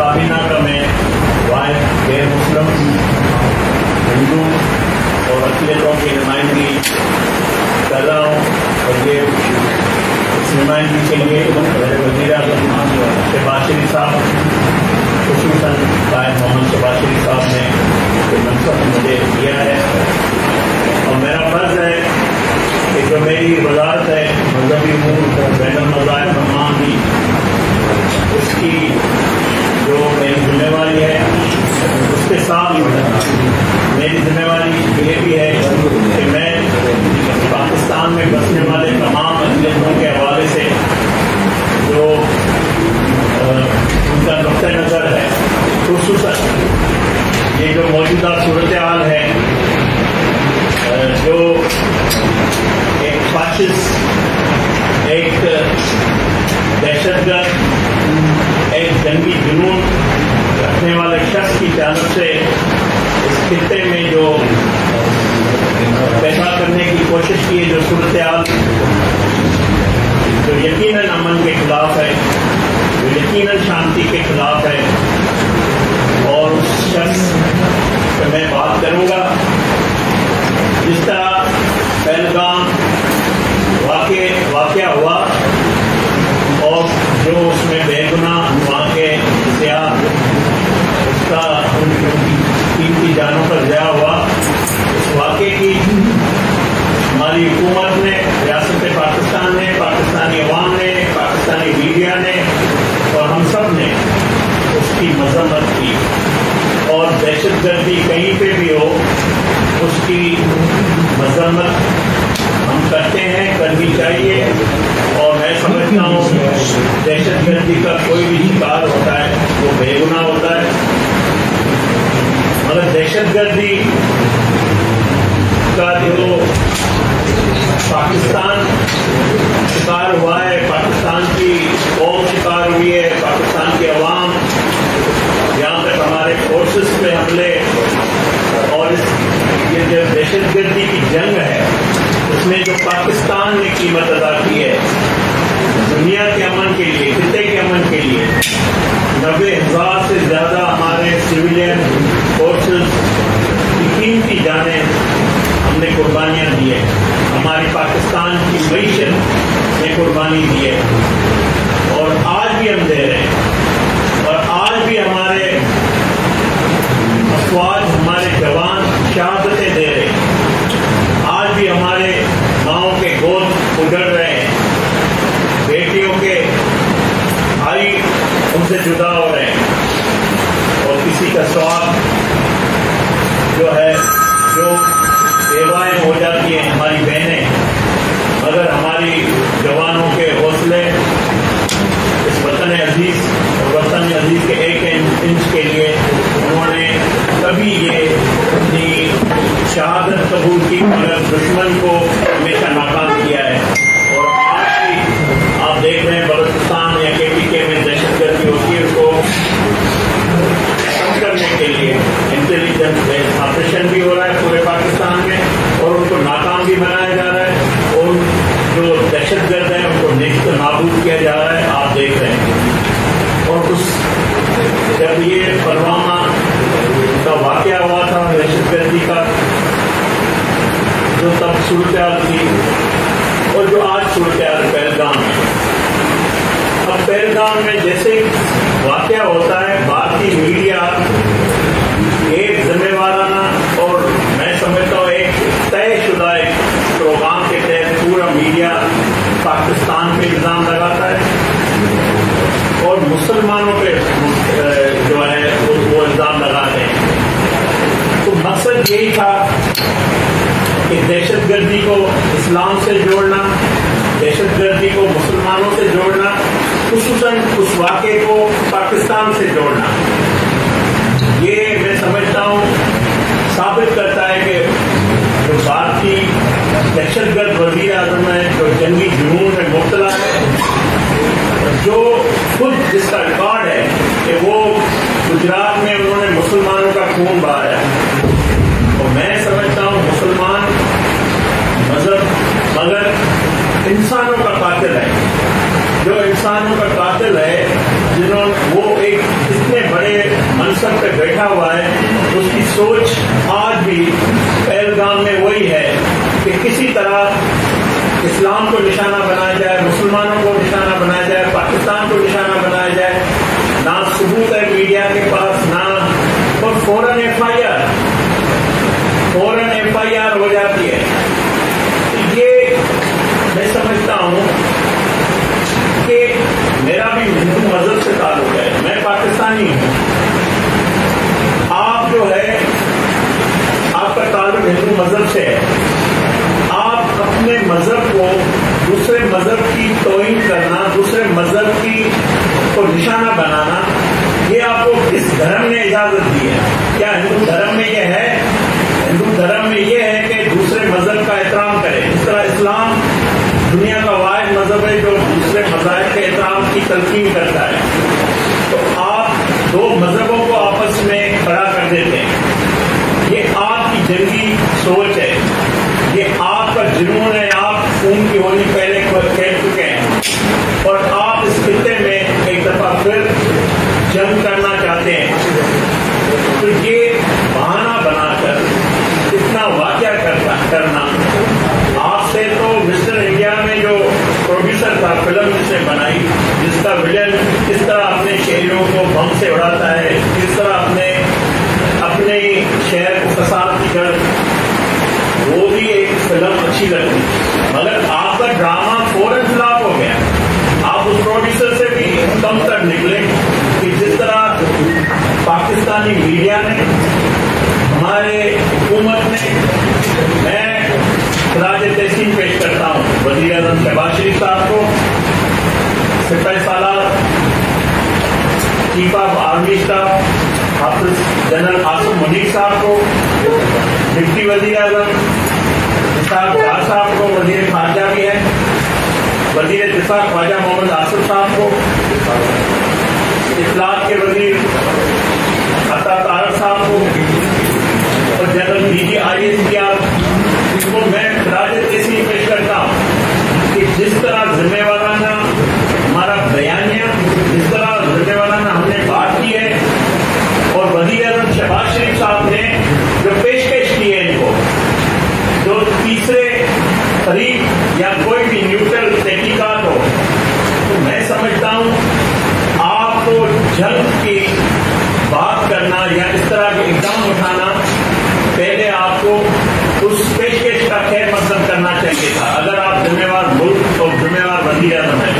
کابینہ کا میں واحد غیر مسلم ہندو اور اقلیتوں کی نمائندگی کر رہا ہوں، اور یہ اس نمائندگی کے لیے وزیر اعظم شہباز شریف صاحب، خصوصاً قائد محمد شہباز شریف صاحب نے یہ منصب مجھے دیا ہے، اور میرا فرض ہے کہ جو میری وزارت ہے مذہبی امور بین المذاہب تمام بھی، اس کی جو میری ذمہ داری ہے اس کے ساتھ میری ذمہ داری یہ بھی ہے کہ میں پاکستان میں بسنے والے تمام اقلیتوں کے حوالے سے جو ان کا نقطۂ نظر ہے، خصوصاً یہ جو موجودہ صورتحال ہے، جو ایک فاشسٹ، ایک دہشت گرد، ایک جنگی جنون رکھنے والے شخص کی جانب سے اس خطے میں جو پیدا کرنے کی کوشش کی ہے، جو صورتحال جو یقیناً امن کے خلاف ہے، جو یقیناً شانتی کے خلاف ہے، اور اس شخص سے میں بات کروں گا جس طرح پہلگام واقعہ ہوا اور جو اس میں بے گناہ وہاں کے سیاح اس کا قیمتی جانوں پر ضیاع ہوا، اس واقعے کی ہماری حکومت نے، ریاست پاکستان نے، پاکستانی عوام نے، پاکستانی میڈیا نے اور ہم سب نے اس کی مذمت کی، اور دہشت گردی کہیں پہ بھی ہو اس کی مذمت ہم کرتے ہیں، کرنی چاہیے، اور میں سمجھتا ہوں دہشت گردی کا کوئی بھی شکار ہوتا ہے وہ بے گناہ ہوتا ہے، مگر دہشت گردی کا جو پاکستان شکار ہوا ہے، پاکستان کی قوم شکار ہوئی ہے، پاکستان کی عوام، جہاں تک ہمارے فورسز پہ حملے اور یہ جو دہشت گردی کی جنگ ہے اس میں جو پاکستان نے قیمت ادا کی ہے دنیا کے امن کے لیے، خطے کے امن کے لیے، 90,000 سے زیادہ ہمارے سویلین فورسز کی قیمتی جانیں ہم نے قربانیاں دی ہے، ہماری پاکستان کی معیشت نے قربانی دی ہے، اور آج بھی ہم دے رہے ہیں، اور آج بھی ہمارے افواج، ہمارے جوان شہادتیں دے رہے ہیں، آج بھی ہمارے ماؤں کے گود اجڑ رہے ہیں، بیٹیوں کے بھائی ان سے جدا ہو رہے ہیں، اور کسی کا سواب جو ہے جو بیوائیں ہو جاتی ہیں ہماری بہنیں، مگر ہماری جوانوں کے حوصلے اس وطن عزیز اور وطن عزیز کے ایک انچ کے لیے انہوں نے کبھی یہ اپنی شہادت قبول کی، مگر دشمن کو ہمیشہ ناکام کیا ہے، اور آج بھی آپ دیکھ رہے ہیں بلوچستان یا KPK میں دہشت گردی ہوتی ہے، اس کو ختم کرنے کے لیے انٹیلیجنس آپریشن بھی ہو رہا ہے پورے پاکستان میں، اور ان کو ناکام بھی بنایا جا رہا ہے، اور جو دہشت گرد ہیں ان کو نیست نابود کیا جا رہا ہے، آپ دیکھ رہے ہیں، اور جب یہ پلوامہ کا واقعہ ہوا تھا دہشت گردی کا، جو تب صورتحال تھی اور جو آج صورتحال پہلگام میں، اب پہلگام میں جیسے واقعہ ہوتا ہے بھارتی میڈیا ایک ذمہ وارانہ اور میں سمجھتا ہوں ایک طے شدہ ایک پروگرام کے تحت پورا میڈیا پاکستان پہ الزام لگاتا ہے اور مسلمانوں پہ جو ہے وہ الزام لگاتے ہیں، تو مقصد یہی تھا کہ دہشت گردی کو اسلام سے جوڑنا، دہشت گردی کو مسلمانوں سے جوڑنا، خصوصاً اس واقعے کو پاکستان سے جوڑنا، یہ میں سمجھتا ہوں ثابت کرتا ہے کہ جو بھارتی دہشت گرد وزیر اعظم ہے، جو جنگی جنون میں مبتلا ہے، جو خود جس کا ریکارڈ ہے کہ وہ گجرات میں انہوں نے مسلمانوں کا خون بہایا، اور میں سمجھتا ہوں مسلمان مذہب مگر انسانوں کا قاتل ہے، جو انسانوں کا قاتل ہے، جنہوں وہ وہ ایک اتنے بڑے منصب پہ بیٹھا ہوا ہے، اس کی سوچ آج بھی پہلگام میں وہی ہے کہ کسی طرح اسلام کو نشانہ بنایا جائے، مسلمانوں کو نشانہ بنایا جائے، پاکستان کو نشانہ بنایا جائے. نہ ثبوت ہے میڈیا کے پاس، نہ اور فوراً ایف آئی آر ہو جاتی ہے. یہ میں سمجھتا ہوں کہ میرا بھی ہندو مذہب سے تعلق ہے، میں پاکستانی ہوں. آپ جو ہے آپ کا تعلق ہندو مذہب سے ہے. آپ اپنے مذہب کو دوسرے مذہب کی توہین کرنا، دوسرے مذہب کی کو نشانہ بنانا، یہ آپ کو کس دھرم نے اجازت دی ہے؟ کیا ہندو دھرم میں یہ ہے؟ ہندو دھرم میں یہ ہے کہ دوسرے مذہب کا احترام کرے. اس طرح اسلام دنیا کا واحد مذہب ہے جو دوسرے مذاہب کے احترام کی تلقین کرتا ہے. تو آپ دو مذہبوں کو آپس میں کھڑا کر دیتے ہیں. یہ آپ کی جنگی سوچ ہے، یہ آپ کا جنون ہے. آپ خون کی ہولی پہلے کھیل چکے ہیں اور آپ اس خطے میں ایک دفعہ پھر جنگ کرنا چاہتے ہیں. تو یہ بہانہ بنا کر اتنا واقعہ کرنا آپ سے تو مسٹر انڈیا میں جو پروڈیوسر تھا فلم جس نے بنائی، جس کا ولن کس طرح اپنے شہریوں کو بم سے اڑاتا ہے، کس طرح اپنے شہر کو فساد کی کر، وہ بھی ایک فلم اچھی لگتی. مگر آپ کا ڈرامہ فوراً فلاپ ہو گیا. آپ اس پروڈیوسر سے بھی کم تر نکلے کہ جس طرح پاکستانی میڈیا نے، ہمارے حکومت نے. میں خراج تحسین پیش کرتا ہوں وزیر اعظم شہباز شریف صاحب کو، سپاہی سالار چیف آف آرمی اسٹاف حافظ جنرل عاصم منیر صاحب کو، ڈپٹی وزیر اعظم اسحاق ڈار صاحب کو، وزیر خارجہ بھی ہے، وزیر دفاع خواجہ محمد آصف صاحب کو، اطلاعات کے وزیر عطا طارق صاحب کو اور general D G I S P R کو میں خراج تحسین پیش کرتا ہوں کہ جس طرح ذمہ وارانہ ہمارا بیانیہ، جس طرح ذمہ وارانہ ہم نے بات کی ہے، اور وزیر اعظم شہباز شریف صاحب نے جو پیشکش کی ہے ان کو، جو تیسرے فریق یا کوئی بھی نیوٹرل تحقیقات ہو، تو میں سمجھتا ہوں آپ کو جنگ کی بات کرنا یا اس طرح کے اقدام اٹھانا، پہلے آپ کو اس پیشکش کا خیر مقدم کرنا چاہیے تھا اگر آپ ذمہ وار ملک اور ذمہ وار وزیر اعظم ہیں.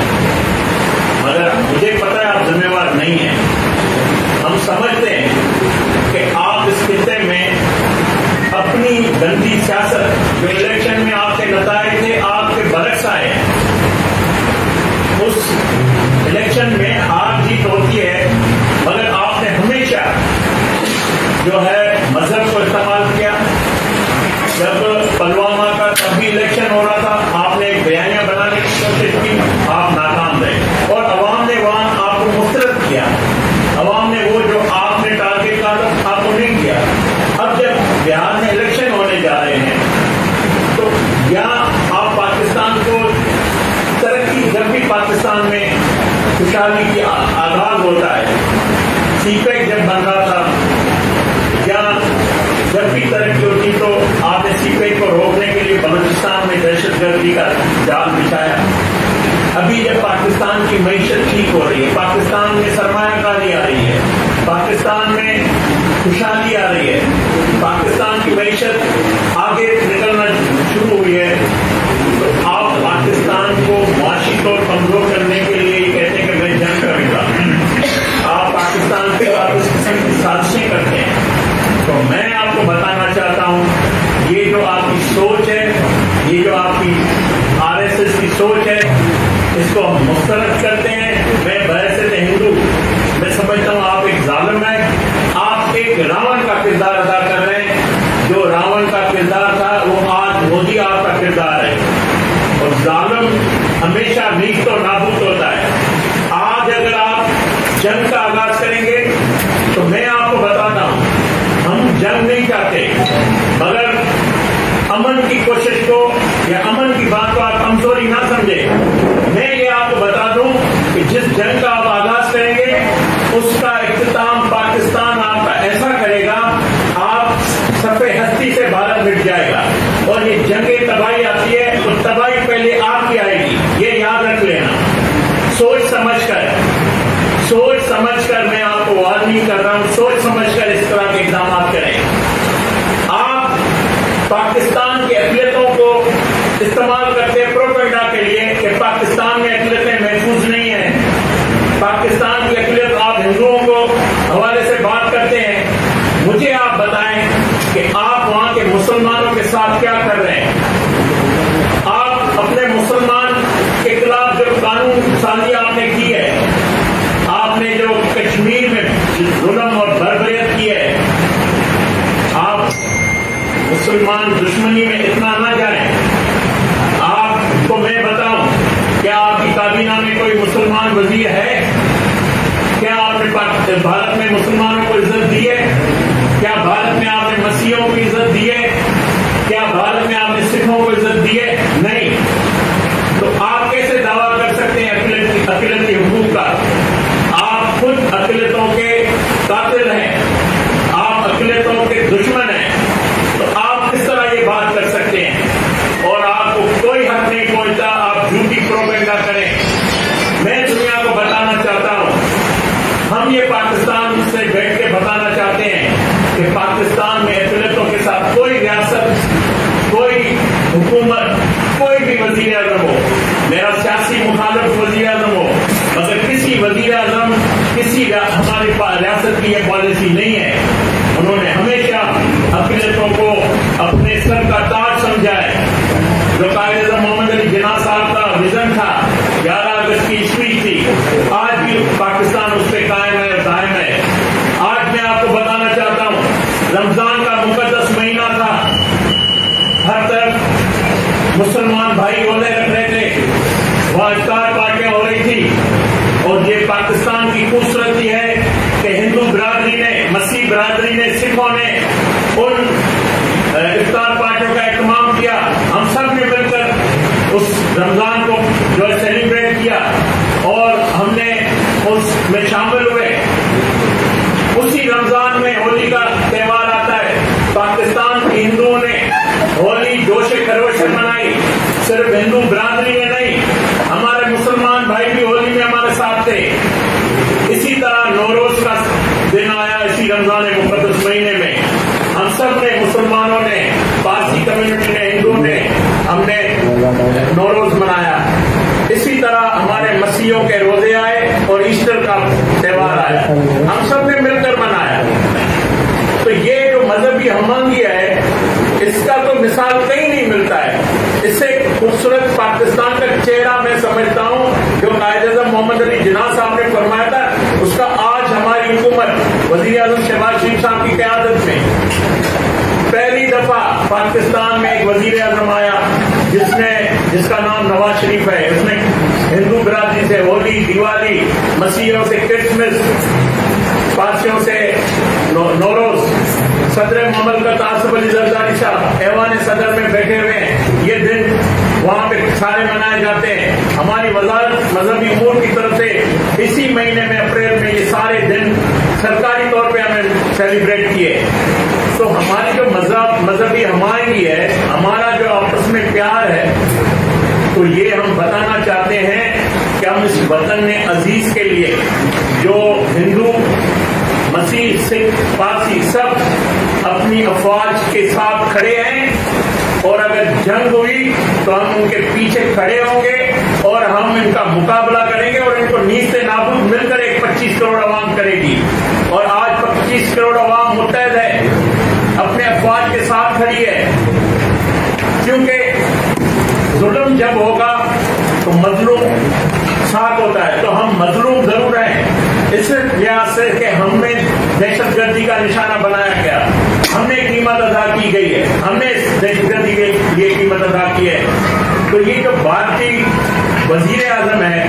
مگر مجھے پتا ہے آپ ذمہ وار نہیں ہیں. ہم سمجھتے ہیں کہ آپ اس خطے میں اپنی گندی سیاست، جو الیکشن میں آپ کے نتائج تھے آپ کے برعکس آئے ہیں. اس الیکشن میں ہار جیت ہوتی ہے، مگر آپ نے ہمیشہ جو ہے مذہب کو استعمال کیا. جب پلوامہ کا تب بھی الیکشن ہو رہا تھا، آپ نے ایک بیانیہ بنانے کی کوشش کی، آپ ناکام رہے اور عوام نے وہاں آپ کو مسترد کیا. عوام نے وہ جو آپ نے ٹارگیٹ کیا تھا آپ کو نہیں کیا. اب جب بہار میں الیکشن ہونے جا رہے ہیں تو یہاں آپ پاکستان کو ترقی، جب بھی پاکستان میں خوشحالی کی آغاز ہوتا ہے، سی پیک جب بن رہا تھا یا جب بھی ترقی ہوتی تو آپ نے سی پیک کو روکنے کے لیے بلوچستان میں دہشت گردی کا جال بچھایا. ابھی جب پاکستان کی معیشت ٹھیک ہو رہی ہے، پاکستان میں سرمایہ کاری آ رہی ہے، پاکستان میں خوشحالی آ رہی ہے، پاکستان کی معیشت آگے نکلنا شروع ہوئی ہے، تو آپ پاکستان کو معاشی طور کمزور کرنے کے لیے یہ کہتے ہیں کہ میں جنگ کروں گا. آپ پاکستان کے بعد اس قسم کی سازشیں کرتے ہیں. تو میں آپ کو بتانا چاہتا ہوں یہ جو آپ کی سوچ ہے، یہ جو آپ کی آر ایس ایس کی سوچ ہے، اس کو ہم مسترد کرتے ہیں. میں بحیثیت ہندو میں سمجھتا ہوں آپ ایک ظالم ہیں. آپ ایک راون کا کردار ادا کر رہے ہیں. جو راون کا کردار تھا وہ آج مودی آپ کا کردار ہے. اور ظالم ہمیشہ نیست اور نابود ہوتا ہے. آج اگر آپ جنگ کا آغاز کریں گے تو میں آپ کو بتاتا ہوں ہم جنگ نہیں چاہتے، مگر امن کی کوشش کو یا امن کی بات کو آپ کمزوری نہ سمجھیں. میں یہ آپ کو بتا دوں کہ جس جنگ کا آپ آغاز کریں گے اس کا اختتام پاکستان آپ کا ایسا کرے گا، آپ صفحہ ہستی سے بھارت مٹ جائے گا، اور یہ جنگ تباہی آتی ہے تو تباہی پہلے آپ کی آئے گی، یہ یاد رکھ لینا۔ سوچ سمجھ کر میں آپ کو وارننگ کر رہا ہوں، سوچ سمجھ کر اس طرح کے اقدامات کریں۔ آپ پاکستان کی اقلیتوں کو استعمال کرتے ہیں پروپیگنڈا کے لیے کہ پاکستان میں اقلیتیں محفوظ نہیں ہیں، پاکستان کی اقلیت، آپ ہندوؤں کو حوالے سے بات کرتے ہیں۔ مجھے آپ بتائیں کہ آپ وہاں کے مسلمانوں کے ساتھ کیا کر رہے ہیں؟ آپ اپنے مسلمان کے خلاف جو قانون سازی آپ نے کی ہے، آپ نے جو کشمیر میں ظلم اور بربریت کی ہے، آپ مسلمان دشمنی میں اتنا نہ جائیں۔ آپ کو میں بتاؤں، کیا آپ کی کابینہ میں کوئی مسلمان وزیر ہے؟ کیا آپ نے بھارت میں مسلمانوں کو عزت دی ہے؟ کیا بھارت میں آپ نے مسیحوں کو عزت دی ہے؟ کیا بھارت میں آپ نے سکھوں کو عزت دی ہے؟ نہیں۔ تو آپ کیسے دعویٰ کر سکتے ہیں اقلیتی حقوق کا؟ آپ خود اقلیتوں کے قاتل ہیں، آپ اقلیتوں کے دشمن ہیں، تو آپ کس طرح یہ بات کر سکتے ہیں؟ اور آپ کو کوئی حق نہیں پہنچتا، آپ جھوٹی پروپیگنڈا کریں۔ میں دنیا کو بتانا چاہتا ہوں، ہم یہ پاکستان سے بیٹھ کے بتانا چاہتے ہیں کہ پاکستان میں اقلیتوں کے ساتھ کوئی ریاست، کوئی حکومت، کوئی بھی وزیر اعظم ہو، میرا سیاسی مخالف وزیر اعظم ہو، مگر کسی وزیر اعظم، کسی ہماری ریاست کی یہ پالیسی نہیں ہے۔ انہوں نے ہمیشہ اقلیتوں کو اپنے سر کا تاج سمجھا ہے۔ جو قائد اعظم محمد علی جناح صاحب کا ویژن تھا، 11 اگست کی اسپیچ تھی، آج بھی پاکستان اس پہ قائم ہے اور دائم ہے۔ آج میں آپ کو بتانا چاہتا ہوں، رمضان کا مقدس مہینہ تھا، ہر طرف مسلمان بھائی روزے رکھ رہے تھے، وہاں افطار پارٹیاں ہو رہی تھی، اور یہ پاکستان کی خوبصورتی ہے کہ ہندو برادری نے، مسیح برادری نے، سکھوں نے ان افطار پارٹیوں کا اہتمام کیا۔ ہم سب نے مل کر اس رمضان کو جو ہے سیلیبریٹ کیا، اور ہم نے اس میں شامل ہوئے۔ اسی رمضان میں ہولی کا تہوار آتا ہے، پاکستان کے ہندوؤں نے ہولی جوش خروش سے منائی، صرف ہندو برادری نے نہیں، ہمارے مسلمان بھائی بھی ہولی میں ہمارے ساتھ تھے۔ اسی طرح نوروز کا دن آیا، اسی رمضان مقدس مہینے میں ہم سب نے، مسلمانوں نے، پارسی کمیونٹی نے، ہندوؤں نے، ہم نے نوروز منایا۔ اسی طرح ہمارے مسیحیوں کے روزے آئے اور ایسٹر کا تہوار آیا، ہم سب نے مل کر منایا۔ تو یہ جو مذہبی ہمانگی ہے، اس کا تو مثال کہیں نہیں ملتا ہے۔ اس سے خوبصورت پاکستان کا چہرہ میں سمجھتا ہوں جو قائد اعظم محمد علی جناح صاحب نے فرمایا تھا، اس کا آج ہماری حکومت وزیر اعظم شہباز شریف صاحب کی قیادت میں پہلی دفعہ پاکستان میں ایک وزیر اعظم آیا جس کا نام نواز شریف ہے۔ اس نے ہندو برادری سے ہولی، دیوالی، مسیحیوں سے کرسمس، پارسیوں سے نوروز، صدر مملکت آصف علی زرداری صاحب ایوان صدر میں بیٹھے ہوئے ہیں، یہ دن وہاں پہ سارے منائے جاتے ہیں۔ ہماری وزارت مذہبی امور کی طرف سے اسی مہینے میں، اپریل میں، یہ سارے دن سرکاری طور پہ ہمیں سیلیبریٹ کیے۔ تو ہماری جو مذہبی ہمانگی ہے، ہمارا جو آپس میں پیار ہے، تو یہ ہم بتانا چاہتے ہیں کہ ہم اس وطن عزیز کے لیے جو ہندو، مسیح، سکھ، پارسی سب اپنی افواج کے ساتھ کھڑے ہیں، اور اگر جنگ ہوئی تو ہم ان کے پیچھے کھڑے ہوں گے اور ہم ان کا مقابلہ کریں گے، اور ان کو نیز نابود مل کر ایک 25 کروڑ عوام کرے گی۔ اور آج 25 کروڑ عوام متحد ہے، اپنے افواج کے ساتھ کھڑی ہے، کیونکہ ظلم جب ہوگا تو مظلوم ساتھ ہوتا ہے، تو ہم مظلوم ضرور ہیں۔ اس لحاظ سے کہ ہم نے دہشت گردی کا نشانہ بنایا گیا، ہم نے قیمت ادا کی گئی ہے، ہم نے دہشت گردی کے لیے قیمت ادا کی ہے۔ تو یہ جو بھارتی وزیر اعظم ہے،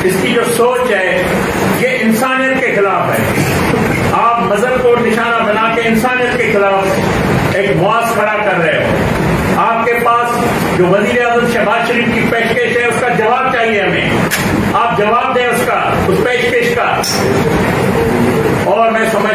اس کی جو سوچ ہے، یہ انسانیت کے خلاف ہے۔ آپ مذہب کو نشانہ بنا کے انسانیت کے خلاف ایک مواز کھڑا کر رہے ہو۔ آپ کے پاس جو وزیر اعظم شہباز شریف کی پیشکش ہے، اس کا جواب چاہیے ہمیں، آپ جواب دیں اس پیشکش کا۔